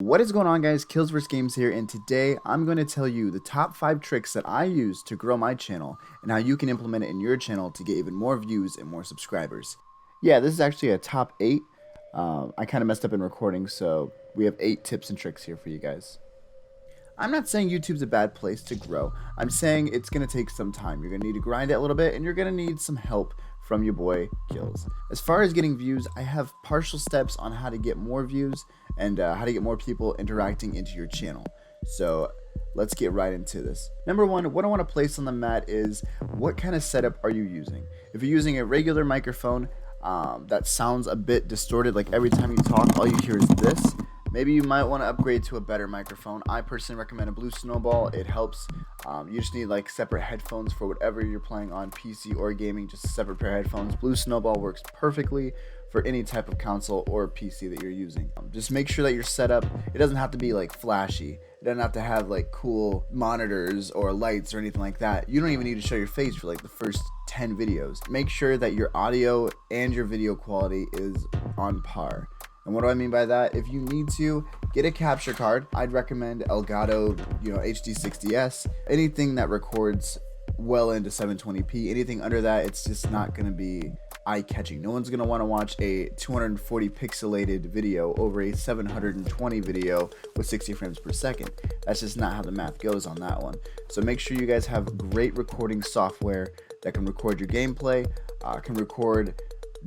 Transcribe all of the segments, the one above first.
What is going on, guys? Killsvsgames here, and today I'm going to tell you the top 5 tricks that I use to grow my channel and how you can implement it in your channel to get even more views and more subscribers. Yeah, this is actually a top 8. I kind of messed up in recording, so we have 8 tips and tricks here for you guys. I'm not saying YouTube's a bad place to grow. I'm saying it's going to take some time. You're going to need to grind it a little bit, and you're going to need some help from your boy Kills. As far as getting views, I have partial steps on how to get more views and how to get more people interacting into your channel. So let's get right into this. Number one, what I want to place on the mat is what kind of setup are you using? If you're using a regular microphone that sounds a bit distorted, like every time you talk all you hear is this, maybe you might want to upgrade to a better microphone. I personally recommend a Blue Snowball. It helps. You just need like separate headphones for whatever you're playing on, PC or gaming, just a separate pair of headphones. Blue Snowball works perfectly for any type of console or PC that you're using. Just make sure that your setup, it doesn't have to be like flashy. It doesn't have to have like cool monitors or lights or anything like that. You don't even need to show your face for like the first 10 videos. Make sure that your audio and your video quality is on par. And what do I mean by that? If you need to, get a capture card. I'd recommend Elgato, HD60S, anything that records well into 720p. Anything under that, it's just not going to be eye-catching. No one's going to want to watch a 240 pixelated video over a 720 video with 60 frames per second. That's just not how the math goes on that one. So make sure you guys have great recording software that can record your gameplay, can record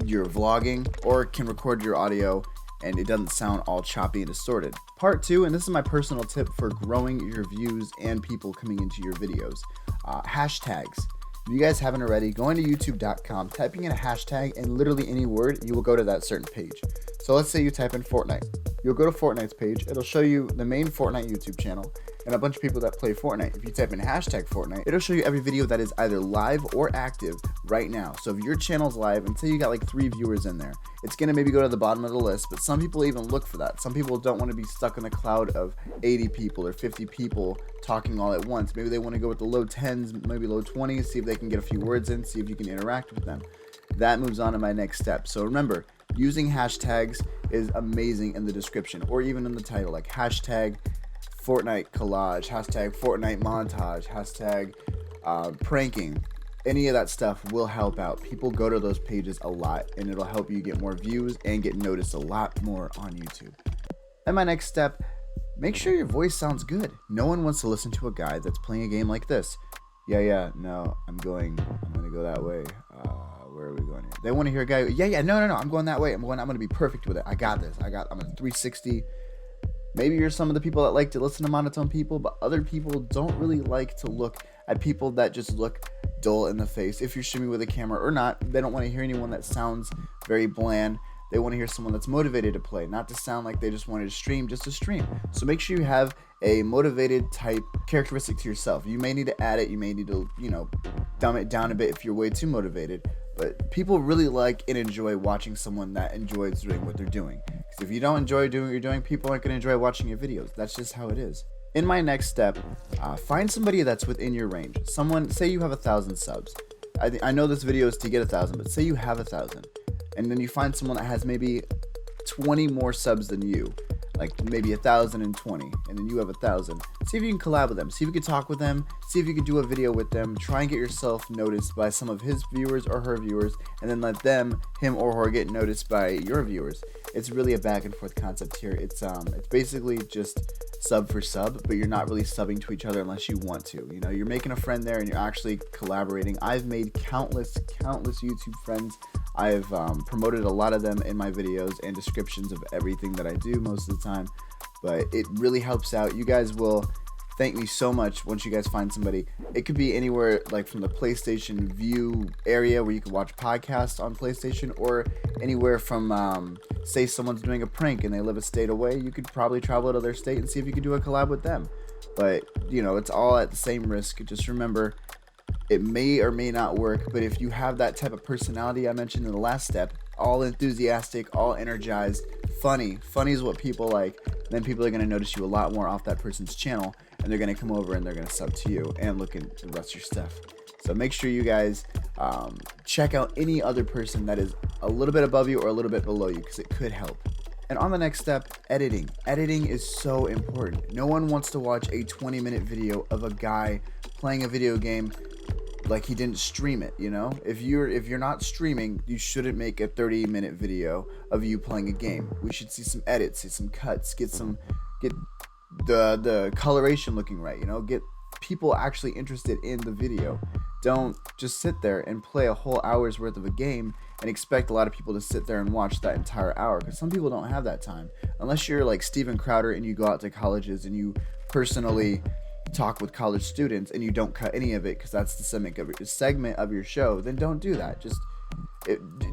your vlogging, or can record your audio and it doesn't sound all choppy and distorted. Part 2, and this is my personal tip for growing your views and people coming into your videos. Hashtags. If you guys haven't already, go into youtube.com, typing in a hashtag and literally any word, you will go to that certain page. So let's say you type in Fortnite. You'll go to Fortnite's page. It'll show you the main Fortnite YouTube channel and a bunch of people that play Fortnite. If you type in hashtag Fortnite, it'll show you every video that is either live or active right now. So if your channel's live, and say you got like 3 viewers in there, it's gonna maybe go to the bottom of the list, but some people even look for that. Some people don't want to be stuck in the cloud of 80 people or 50 people talking all at once. Maybe they want to go with the low 10s, maybe low 20s, see if they can get a few words in, see if you can interact with them. That moves on to my next step. So remember, using hashtags is amazing in the description or even in the title, like hashtag Fortnite collage, hashtag Fortnite montage, hashtag pranking. Any of that stuff will help out. People go to those pages a lot and it'll help you get more views and get noticed a lot more on YouTube. And my next step, make sure your voice sounds good. No one wants to listen to a guy that's playing a game like this. No, I'm gonna go that way. Where are we going here? They want to hear a guy, no, I'm going that way. I'm gonna be perfect with it. I got this. I'm a 360. Maybe you're some of the people that like to listen to monotone people, but other people don't really like to look at people that just look dull in the face. If you're streaming with a camera or not, they don't want to hear anyone that sounds very bland. They want to hear someone that's motivated to play, not to sound like they just wanted to stream just to stream. So make sure you have a motivated type characteristic to yourself. You may need to add it. You may need to, dumb it down a bit if you're way too motivated. But people really like and enjoy watching someone that enjoys doing what they're doing. Because if you don't enjoy doing what you're doing, people aren't going to enjoy watching your videos. That's just how it is. In my next step, find somebody that's within your range. Someone, say you have 1,000 subs. I know this video is to get 1,000, but say you have 1,000. And then you find someone that has maybe 20 more subs than you. Like maybe 1,020, and then you have 1,000. See if you can collab with them. See if you can talk with them. See if you can do a video with them. Try and get yourself noticed by some of his viewers or her viewers, and then let him or her, get noticed by your viewers. It's really a back and forth concept here. It's basically just sub for sub, but you're not really subbing to each other unless you want to. You're making a friend there, and you're actually collaborating. I've made countless YouTube friends. I've promoted a lot of them in my videos and descriptions of everything that I do most of the time, but it really helps out. You guys will thank me so much once you guys find somebody. It could be anywhere, like from the PlayStation View area where you can watch podcasts on PlayStation, or anywhere from, say someone's doing a prank and they live a state away, you could probably travel to their state and see if you could do a collab with them. But, it's all at the same risk. Just remember, it may or may not work, but if you have that type of personality I mentioned in the last step, all enthusiastic, all energized, funny is what people like, then people are going to notice you a lot more off that person's channel, and they're going to come over and they're going to sub to you and look at the rest of your stuff. So make sure you guys check out any other person that is a little bit above you or a little bit below you, because it could help. And on the next step, editing. Editing is so important. No one wants to watch a 20-minute video of a guy playing a video game like he didn't stream it, you know? If you're not streaming, you shouldn't make a 30-minute video of you playing a game. We should see some edits, see some cuts, get the coloration looking right, you know? Get people actually interested in the video. Don't just sit there and play a whole hour's worth of a game and expect a lot of people to sit there and watch that entire hour, because some people don't have that time. Unless you're like Steven Crowder and you go out to colleges and you personally talk with college students and you don't cut any of it because that's the segment of your show, then don't do that.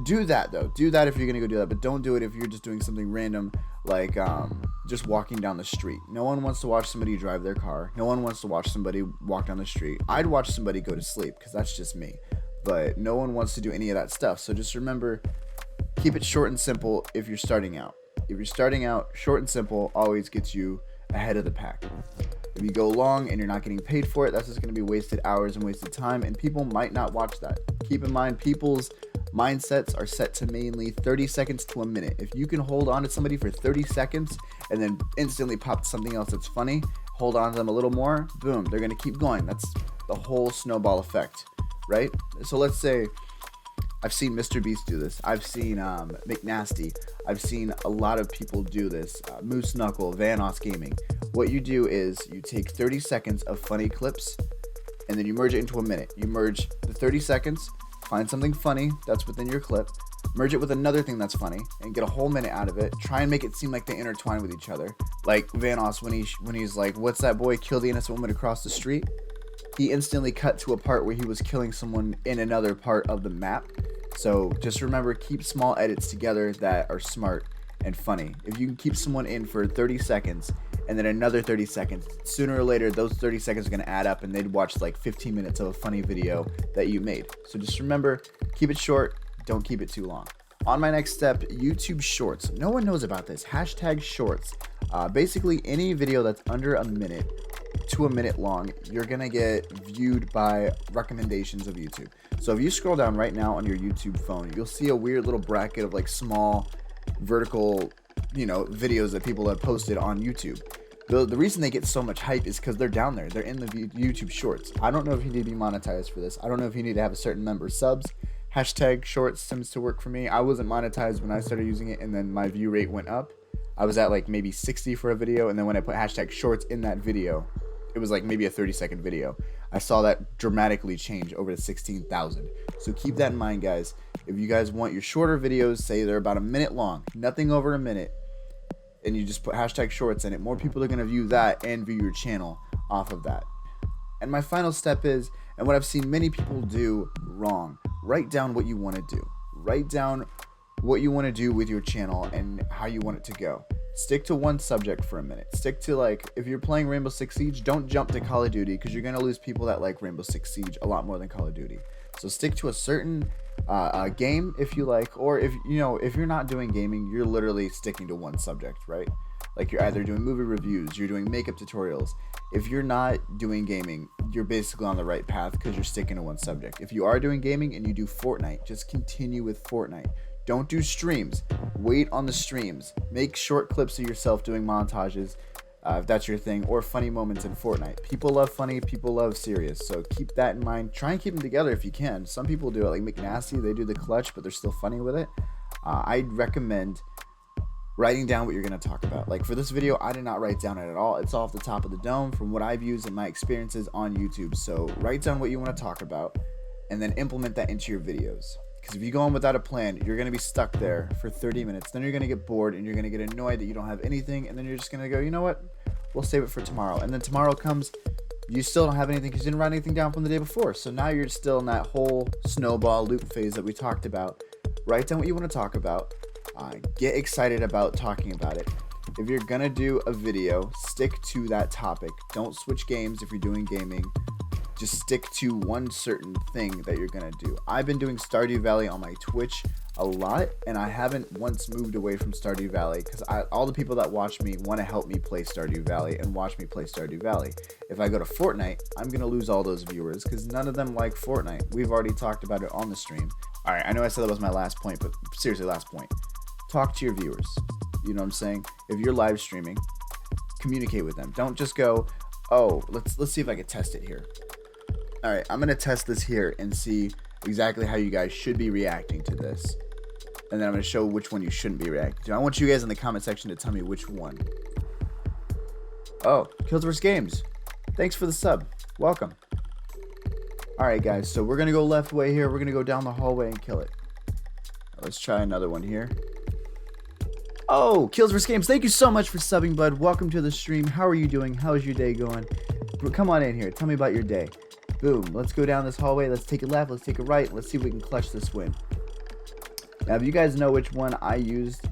Do that though. Do that if you're gonna go do that, but don't do it if you're just doing something random like just walking down the street. No one wants to watch somebody drive their car. No one wants to watch somebody walk down the street. I'd watch somebody go to sleep because that's just me, but no one wants to do any of that stuff. So just remember, keep it short and simple if you're starting out. If you're starting out, short and simple always gets you ahead of the pack. If you go long and you're not getting paid for it, that's just going to be wasted hours and wasted time, and people might not watch that. Keep in mind, people's mindsets are set to mainly 30 seconds to a minute. If you can hold on to somebody for 30 seconds and then instantly pop something else that's funny, hold on to them a little more, boom, they're going to keep going. That's the whole snowball effect, right? So let's say I've seen Mr. Beast do this. I've seen McNasty. I've seen a lot of people do this. Moose Knuckle, Vanoss Gaming. What you do is you take 30 seconds of funny clips and then you merge it into a minute. You merge the 30 seconds, find something funny that's within your clip, merge it with another thing that's funny, and get a whole minute out of it. Try and make it seem like they intertwine with each other. Like Vanoss, when he's like, "What's that boy? Kill the innocent woman across the street." He instantly cut to a part where he was killing someone in another part of the map. So just remember, keep small edits together that are smart and funny. If you can keep someone in for 30 seconds and then another 30 seconds, sooner or later those 30 seconds are going to add up and they'd watch like 15 minutes of a funny video that you made. So just remember, keep it short, don't keep it too long. On my next step, YouTube Shorts. No one knows about this. Hashtag Shorts. Basically any video that's under a minute to a minute long, you're gonna get viewed by recommendations of YouTube. So if you scroll down right now on your YouTube phone, you'll see a weird little bracket of like small vertical, videos that people have posted on YouTube. The reason they get so much hype is because they're down there. They're in the YouTube Shorts. I don't know if you need to be monetized for this. I don't know if you need to have a certain number of subs. Hashtag Shorts seems to work for me. I wasn't monetized when I started using it, and then my view rate went up. I was at like maybe 60 for a video, and then when I put hashtag Shorts in that video, it was like maybe a 30-second video. I saw that dramatically change over to 16,000. So keep that in mind, guys. If you guys want your shorter videos, say they're about a minute long, nothing over a minute, and you just put hashtag Shorts in it, more people are going to view that and view your channel off of that. And my final step is, and what I've seen many people do wrong, write down what you want to do. Write down what you want to do with your channel and how you want it to go. Stick to one subject for a minute. Stick to, like, if you're playing Rainbow Six Siege, don't jump to Call of Duty because you're going to lose people that like Rainbow Six Siege a lot more than Call of Duty. So stick to a certain game if you like, or if you're not doing gaming, you're literally sticking to one subject, right? Like you're either doing movie reviews, you're doing makeup tutorials. If you're not doing gaming, you're basically on the right path because you're sticking to one subject. If you are doing gaming and you do Fortnite, just continue with Fortnite. Don't do streams. Wait on the streams. Make short clips of yourself doing montages, if that's your thing, or funny moments in Fortnite. People love funny, people love serious, so keep that in mind. Try and keep them together if you can. Some people do it, like McNasty, they do the clutch, but they're still funny with it. I'd recommend writing down what you're going to talk about. Like for this video, I did not write down it at all. It's off the top of the dome from what I've used in my experiences on YouTube. So write down what you want to talk about and then implement that into your videos. Because if you go on without a plan, you're going to be stuck there for 30 minutes. Then you're going to get bored and you're going to get annoyed that you don't have anything. And then you're just going to go, you know what? We'll save it for tomorrow. And then tomorrow comes, you still don't have anything because you didn't write anything down from the day before. So now you're still in that whole snowball loop phase that we talked about. Write down what you want to talk about. Get excited about talking about it. If you're going to do a video, stick to that topic. Don't switch games if you're doing gaming. Just stick to one certain thing that you're going to do. I've been doing Stardew Valley on my Twitch a lot, and I haven't once moved away from Stardew Valley because all the people that watch me want to help me play Stardew Valley and watch me play Stardew Valley. If I go to Fortnite, I'm going to lose all those viewers because none of them like Fortnite. We've already talked about it on the stream. All right, I know I said that was my last point, but seriously, last point. Talk to your viewers. You know what I'm saying? If you're live streaming, communicate with them. Don't just go, oh, let's see if I can test it here. All right, I'm gonna test this here and see exactly how you guys should be reacting to this. And then I'm gonna show which one you shouldn't be reacting to. I want you guys in the comment section to tell me which one. Oh, killsvsgames. Thanks for the sub. Welcome. Alright guys, so we're gonna go left way here. We're gonna go down the hallway and kill it. Let's try another one here. Oh, killsvsgames, thank you so much for subbing, bud. Welcome to the stream. How are you doing? How is your day going? Come on in here. Tell me about your day. Boom. Let's go down this hallway. Let's take a left. Let's take a right. Let's see if we can clutch this win. Now, if you guys know which one I used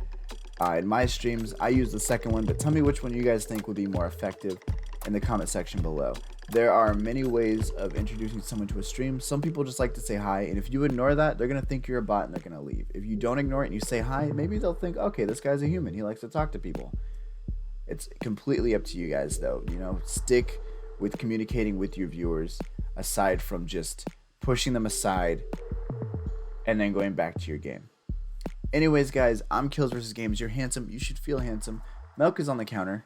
in my streams, I used the second one, but tell me which one you guys think would be more effective in the comment section below. There are many ways of introducing someone to a stream. Some people just like to say hi, and if you ignore that, they're going to think you're a bot and they're going to leave. If you don't ignore it and you say hi, maybe they'll think, okay, this guy's a human. He likes to talk to people. It's completely up to you guys, though. You know, stick with communicating with your viewers aside from just pushing them aside and then going back to your game. Anyways, guys, I'm killsvsgames. You're handsome. You should feel handsome. Milk is on the counter.